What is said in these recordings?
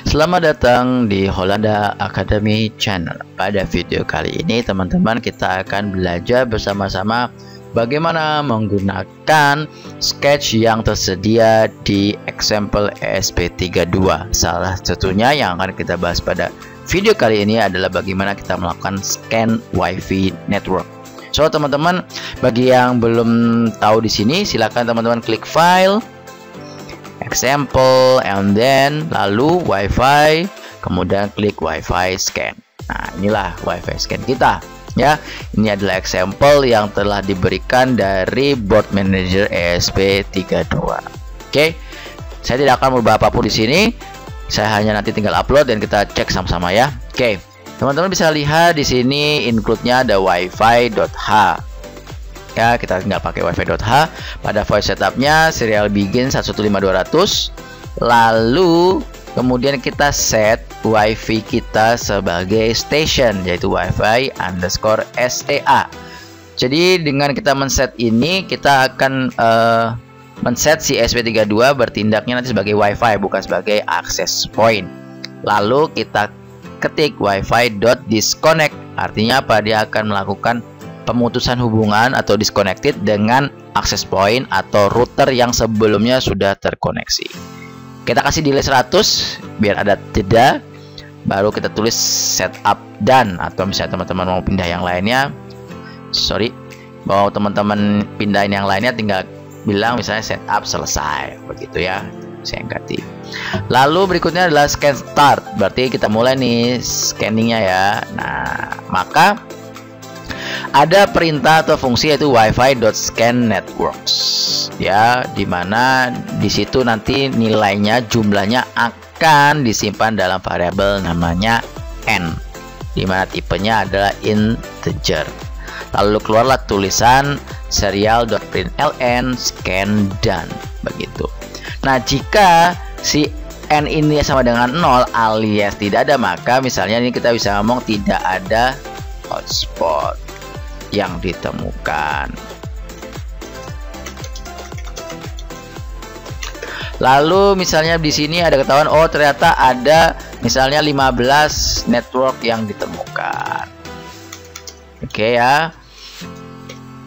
Selamat datang di Holanda Academy Channel. Pada video kali ini teman-teman kita akan belajar bersama-sama bagaimana menggunakan sketch yang tersedia di example ESP32. Salah satunya yang akan kita bahas pada video kali ini adalah bagaimana kita melakukan scan WiFi network. So teman-teman, bagi yang belum tahu di sini, silakan teman-teman klik file, example, and then lalu WiFi, kemudian klik WiFi scan. Nah, inilah WiFi scan kita, ya. Ini adalah example yang telah diberikan dari board manager ESP32. Oke, saya tidak akan merubah apapun di sini. Saya hanya nanti tinggal upload dan kita cek sama-sama ya. Oke, teman-teman bisa lihat di sini include-nya ada wifi.h. Ya, kita tinggal pakai wifi.h. Pada voice setupnya serial begin 115.200. Lalu kemudian kita set wifi kita sebagai station, yaitu wifi_sta. Jadi dengan kita men-set ini, kita akan men-set si ESP32 bertindaknya nanti sebagai wifi, bukan sebagai access point. Lalu kita ketik wifi.disconnect. Artinya apa? Dia akan melakukan pemutusan hubungan atau disconnected dengan access point atau router yang sebelumnya sudah terkoneksi. Kita kasih delay 100 biar ada jeda, baru kita tulis setup done. Atau misalnya teman-teman mau pindah yang lainnya, mau teman-teman pindahin yang lainnya, tinggal bilang misalnya setup selesai, begitu ya. Saya ganti. Lalu berikutnya adalah scan start, berarti kita mulai nih scanningnya ya. Nah, maka ada perintah atau fungsi yaitu wifi.scan_networks, ya, dimana di situ nanti nilainya, jumlahnya akan disimpan dalam variabel namanya n, dimana tipenya adalah integer. Lalu keluarlah tulisan serial.println scan done, begitu. Nah, jika si n ini sama dengan 0 alias tidak ada, maka misalnya ini kita bisa ngomong tidak ada hotspot yang ditemukan. Lalu misalnya di sini ada ketahuan, oh ternyata ada misalnya 15 network yang ditemukan. Oke ya.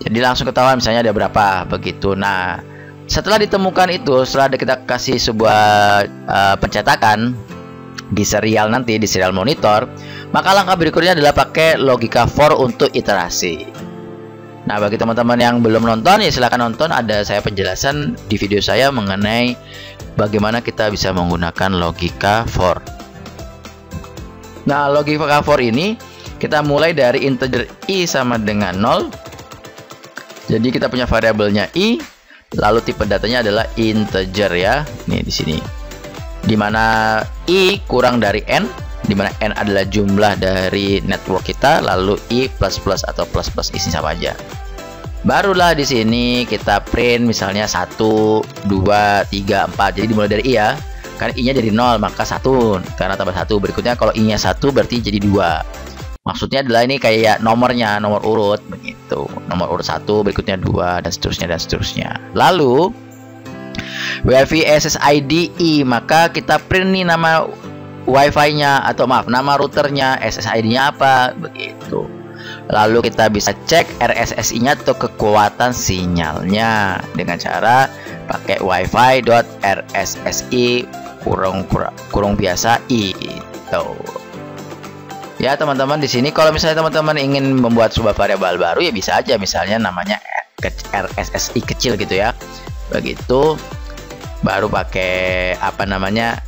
Jadi langsung ketahuan misalnya ada berapa, begitu. Nah, setelah ditemukan itu, setelah kita kasih sebuah pencetakan di serial nanti, di serial monitor, maka langkah berikutnya adalah pakai logika for untuk iterasi. Nah, bagi teman-teman yang belum nonton, ya silahkan nonton. Ada saya penjelasan di video saya mengenai bagaimana kita bisa menggunakan logika for. Nah, logika for ini kita mulai dari integer i sama dengan 0. Jadi kita punya variabelnya i, lalu tipe datanya adalah integer ya. Nih di sini. Dimana i kurang dari n, dimana n adalah jumlah dari network kita, lalu i plus atau plus isi sama aja. Barulah di sini kita print misalnya 1, 2, 3, 4. Jadi dimulai dari i ya. Karena i-nya jadi 0 maka 1, karena tambah 1. Berikutnya kalau i-nya 1 berarti jadi 2. Maksudnya adalah ini kayak nomornya, nomor urut begitu. Nomor urut 1, berikutnya 2 dan seterusnya. Lalu WiFi SSID I, maka kita print nih nama WiFi-nya atau nama routernya, SSID-nya apa, begitu. Lalu kita bisa cek RSSI-nya atau kekuatan sinyalnya dengan cara pakai wifi.rssi kurung biasa i itu. Ya teman-teman, di sini kalau misalnya teman-teman ingin membuat sebuah variabel baru, ya bisa aja misalnya namanya RSSI kecil gitu ya. Begitu. Baru pakai apa namanya,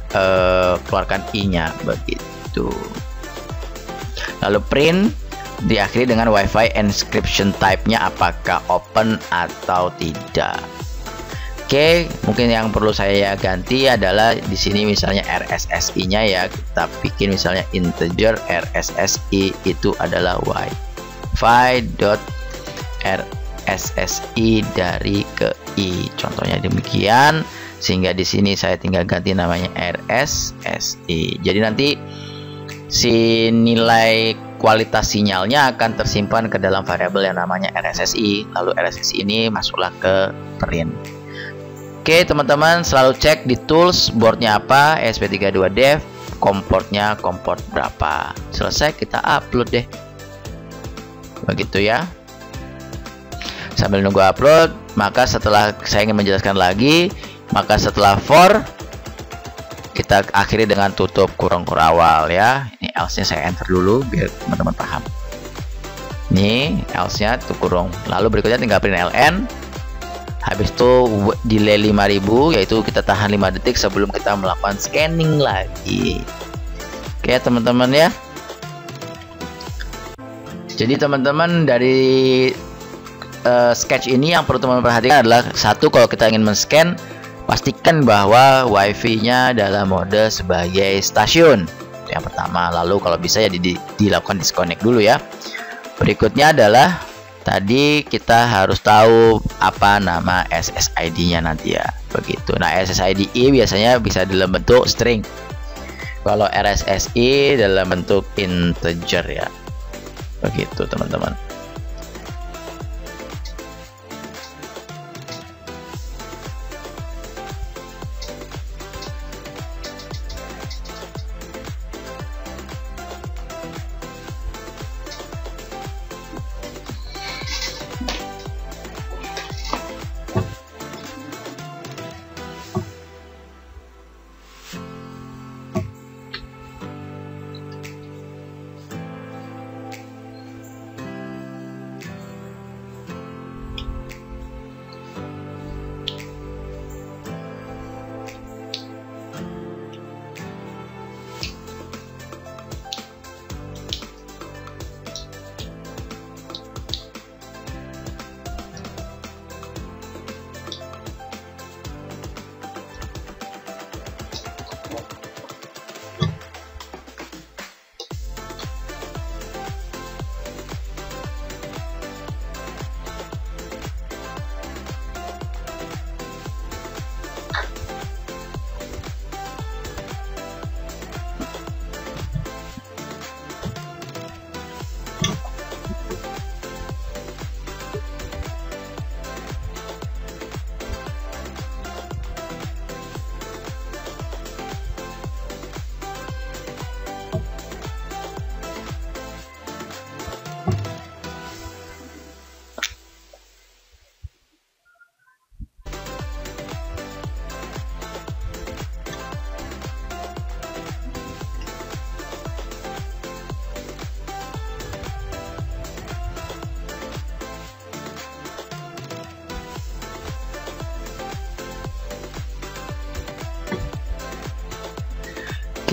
keluarkan i-nya begitu. Lalu print, diakhiri dengan wifi encryption type-nya apakah open atau tidak. Oke, mungkin yang perlu saya ganti adalah di sini misalnya RSSI-nya ya, kita bikin misalnya integer RSSI itu adalah wifi.rssi dari ke i. Contohnya demikian. Sehingga di sini saya tinggal ganti namanya RSSI. Jadi nanti si nilai kualitas sinyalnya akan tersimpan ke dalam variabel yang namanya RSSI. Lalu RSSI ini masuklah ke print. Oke teman-teman, selalu cek di tools boardnya apa, ESP32 Dev, komportnya komport berapa. Selesai, kita upload deh. Begitu ya. Sambil nunggu upload, maka setelah saya ingin menjelaskan lagi, maka setelah for kita akhiri dengan tutup kurung awal ya. Ini else-nya saya enter dulu biar teman-teman paham. Ini else-nya tutup kurung. Lalu berikutnya tinggal print ln. Habis itu delay 5000, yaitu kita tahan 5 detik sebelum kita melakukan scanning lagi. Oke teman-teman ya. Jadi teman-teman dari sketch ini yang perlu teman-teman perhatikan adalah satu, kalau kita ingin men-scan, pastikan bahwa wifi-nya dalam mode sebagai stasiun. Yang pertama, lalu kalau bisa ya dilakukan disconnect dulu ya. Berikutnya adalah tadi kita harus tahu apa nama SSID-nya nanti ya. Begitu. Nah, SSID biasanya bisa dalam bentuk string. Kalau RSSI dalam bentuk integer ya. Begitu teman-teman.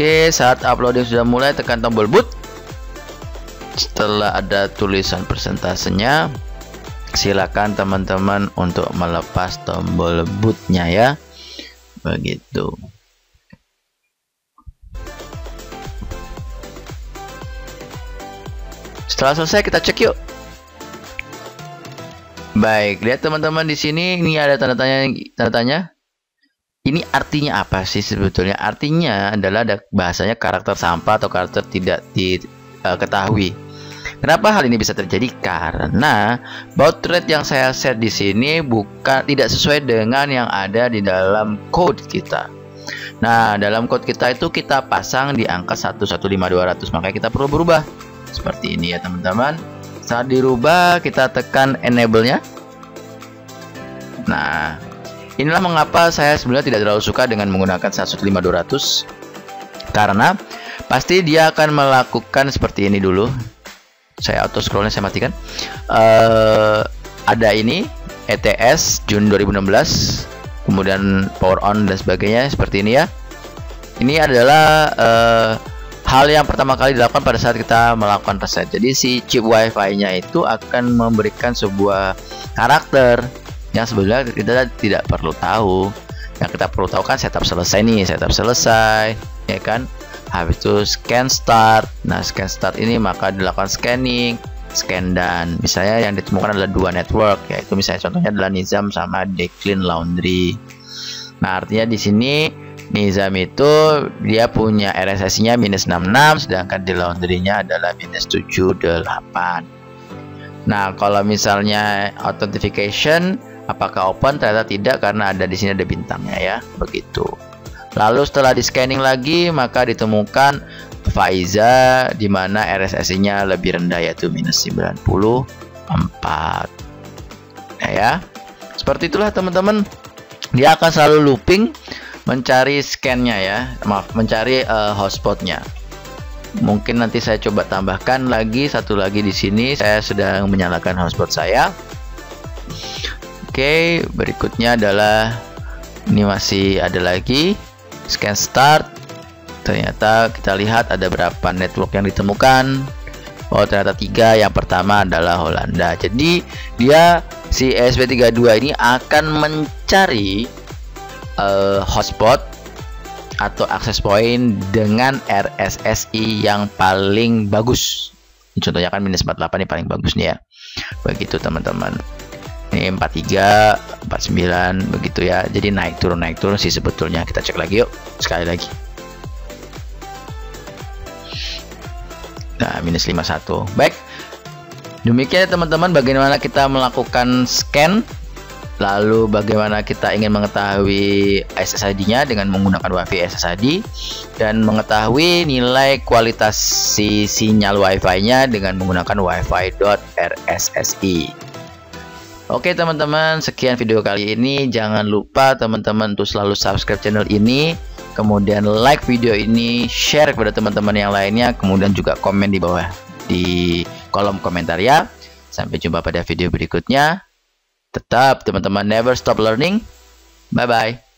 Oke, saat uploading sudah mulai, tekan tombol boot. Setelah ada tulisan persentasenya, silakan teman-teman untuk melepas tombol bootnya ya. Begitu. Setelah selesai kita cek yuk. Baik, lihat teman-teman di sini, ini ada tanda tanya. Ini artinya apa sih sebetulnya? Artinya adalah ada bahasanya karakter sampah atau karakter tidak diketahui. Kenapa hal ini bisa terjadi? Karena baud rate yang saya set di sini tidak sesuai dengan yang ada di dalam code kita. Nah, dalam code kita itu kita pasang di angka 115200, makanya kita perlu berubah seperti ini ya teman-teman. Saat dirubah, kita tekan enable-nya. Nah, inilah mengapa saya sebenarnya tidak terlalu suka dengan menggunakan 115200, karena pasti dia akan melakukan seperti ini dulu. Saya auto scrollnya saya matikan. Ada ini ETS Juni 2016, kemudian power on dan sebagainya seperti ini ya. Ini adalah hal yang pertama kali dilakukan pada saat kita melakukan reset. Jadi si chip wifi-nya itu akan memberikan sebuah karakter yang sebenarnya kita tidak perlu tahu. Yang kita perlu tahu kan setup selesai nih, setup selesai ya kan. Habis itu scan start. Nah, scan start ini maka dilakukan scanning, scan dan misalnya yang ditemukan adalah dua network, yaitu misalnya contohnya adalah Nizam sama Declean Laundry. Nah, artinya di sini Nizam itu dia punya RSSI-nya -66, sedangkan di Laundry-nya adalah -78. Nah, kalau misalnya authentication apakah open, ternyata tidak karena ada di sini ada bintangnya ya, begitu. Lalu setelah di scanning lagi, maka ditemukan Faiza di mana RSSI-nya lebih rendah, yaitu minus 94. Nah ya, seperti itulah teman-teman. Dia akan selalu looping mencari scan-nya ya, mencari hotspot-nya. Mungkin nanti saya coba tambahkan lagi satu lagi di sini. Saya sedang menyalakan hotspot saya. Oke, berikutnya adalah ini masih ada lagi scan start. Ternyata kita lihat ada berapa network yang ditemukan. Oh, ternyata 3. Yang pertama adalah Holanda. Jadi dia si ESP32 ini akan mencari hotspot atau access point dengan RSSI yang paling bagus. Contohnya kan minus 48 ini paling bagus nih ya. Begitu teman-teman. Ini 43, 49 begitu ya. Jadi naik turun sih sebetulnya. Kita cek lagi yuk sekali lagi. Nah, minus 51. Baik. Demikian teman-teman bagaimana kita melakukan scan. Lalu bagaimana kita ingin mengetahui SSID-nya dengan menggunakan WiFi SSID, dan mengetahui nilai kualitas si sinyal WiFi-nya dengan menggunakan wifi.rssi. Oke teman-teman, sekian video kali ini. Jangan lupa teman-teman untuk selalu subscribe channel ini, kemudian like video ini, share kepada teman-teman yang lainnya, kemudian juga komen di bawah di kolom komentar ya. Sampai jumpa pada video berikutnya. Tetap teman-teman never stop learning. Bye bye.